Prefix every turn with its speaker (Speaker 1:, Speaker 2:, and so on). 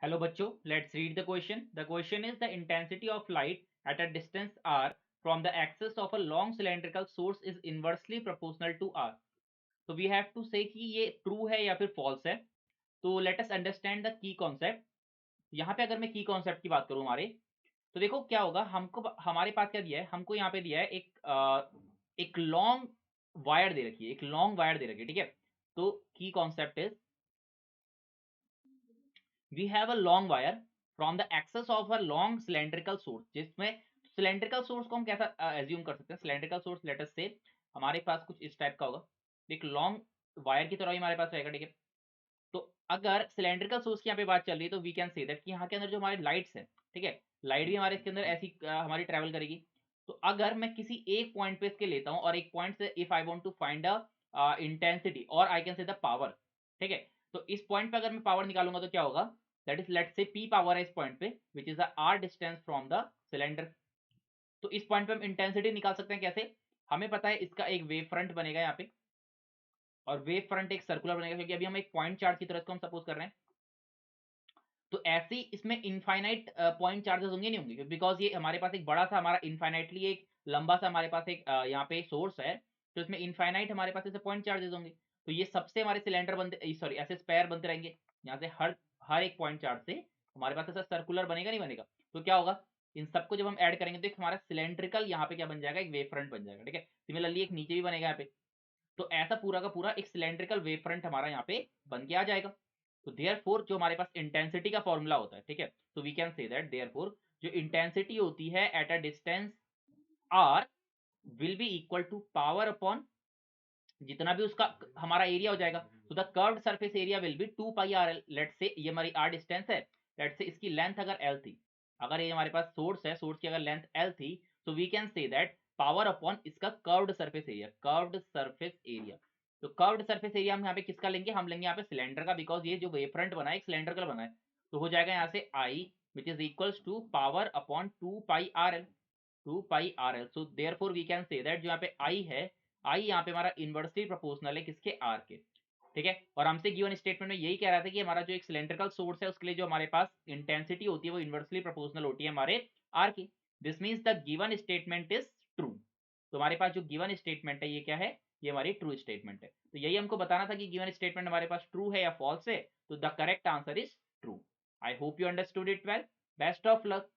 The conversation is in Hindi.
Speaker 1: Hello बच्चों, let's read the question. The question is the intensity of light at a distance r from the axis of a long cylindrical source is inversely proportional to r. So we have to say कि ये true है या फिर false है. तो let us understand the key concept. यहाँ पे अगर मैं की कॉन्सेप्ट की बात करूं हमारे, तो देखो क्या होगा, हमको हमारे पास क्या दिया है, हमको यहाँ पे दिया है एक लॉन्ग वायर दे रखी है, एक लॉन्ग वायर दे रखी है, ठीक है. तो की concept is we have a long wire from the axis of a long cylindrical source, जिसमें cylindrical source को हम कैसा एज्यूम कर सकते हैं. cylindrical source लेट अस से हमारे पास कुछ इस टाइप का होगा, एक लॉन्ग वायर की तरह ही हमारे पास रहेगा, ठीक है. तो अगर सिलेंड्रिकल सोर्स की यहाँ पे बात चल रही है तो वी कैन से दैट कि यहाँ के अंदर जो हमारे लाइट्स है, ठीक है, लाइट भी हमारे इसके अंदर ऐसी हमारी ट्रेवल करेगी. तो अगर मैं किसी एक पॉइंट पे इसके लेता हूँ और एक पॉइंट से if I want to find a intensity और I can say the power, ठीक है. तो इस पॉइंट पे अगर मैं पावर निकालूंगा तो क्या होगा, that is let's say P power है इस पॉइंट पे which is the R distance from the cylinder. तो इस पॉइंट पे हम इंटेंसिटी निकाल सकते हैं कैसे, हमें पता है इसका एक वेव फ्रंट बनेगा यहाँ पे, और वेव फ्रंट एक सर्कुलर बनेगा क्योंकि अभी हम एक पॉइंट चार्ज की तरह इसको हम सपोज कर रहे हैं. तो ऐसे ही इसमें इनफाइनाइट पॉइंट चार्जेस होंगे नहीं होंगे, बिकॉज ये हमारे पास एक बड़ा सा हमारा इनफाइनाइटली एक लंबा सा हमारे पास एक यहाँ पे सोर्स है, तो इसमें इनफाइनाइट हमारे पास ऐसे पॉइंट चार्जेस होंगे. तो ये सबसे हमारे सिलेंडर बनते, सॉरी ऐसे स्पेयर बनते रहेंगे. यहाँ से हर हर एक पॉइंट चार्ज से हमारे पास ऐसा सर्कुलर बनेगा नहीं बनेगा. तो क्या होगा, इन सबको जब हम ऐड करेंगे तो एक हमारा सिलेंड्रिकल यहाँ पे क्या बन जाएगा, एक वेव फ्रंट बन जाएगा, ठीक है. सिमिलरली एक नीचे भी बनेगा यहाँ पे. तो ऐसा पूरा का पूरा एक सिलेंड्रिकल वेव फ्रंट हमारा यहाँ पे बन के आ जाएगा. तो देयरफॉर जो हमारे पास इंटेंसिटी का फॉर्मूला होता है, ठीक है, तो we can say that therefore जो इंटेंसिटी होती है at a distance R will be equal to power upon जितना भी उसका हमारा एरिया हो जाएगा. तो the curved surface area will be 2 pi R L. Let say ये हमारी आर डिस्टेंस है, लेट से इसकी लेंथ अगर एल थी, अगर ये हमारे पास सोर्स है, सोर्स की अगर लेंथ एल थी, तो we can say that power upon इसका curved surface area, curved surface area. तो कर्व्ड सरफेस एरिया हम यहाँ पे किसका लेंगे, हम लेंगे यहाँ पे सिलेंडर का, बिकॉज ये जो वेव फ्रंट बना है एक सिलेंडर का बना है. तो हो जाएगा यहाँ से I which is equals to power upon 2 pi R L, 2 pi R L. So therefore we can say that जो यहाँ पे आई है, आई यहाँ पे हमारा इनवर्सली प्रोपोर्शनल है किसके, आर के, ठीक है. और हमसे गिवन स्टेटमेंट में यही कह रहा था कि हमारा जो एक सिलेंड्रिकल सोर्स है उसके लिए जो हमारे पास इंटेंसिटी होती है वो इनवर्सली प्रोपोर्शनल होती है हमारे आर की. This means the given statement is true. तो हमारे पास जो गिवन स्टेटमेंट है ये क्या है, ये हमारी ट्रू स्टेटमेंट है. तो यही हमको बताना था कि गिवन स्टेटमेंट हमारे पास ट्रू है या फॉल्स है. तो the correct answer is true. I hope you understood it well. Best of luck.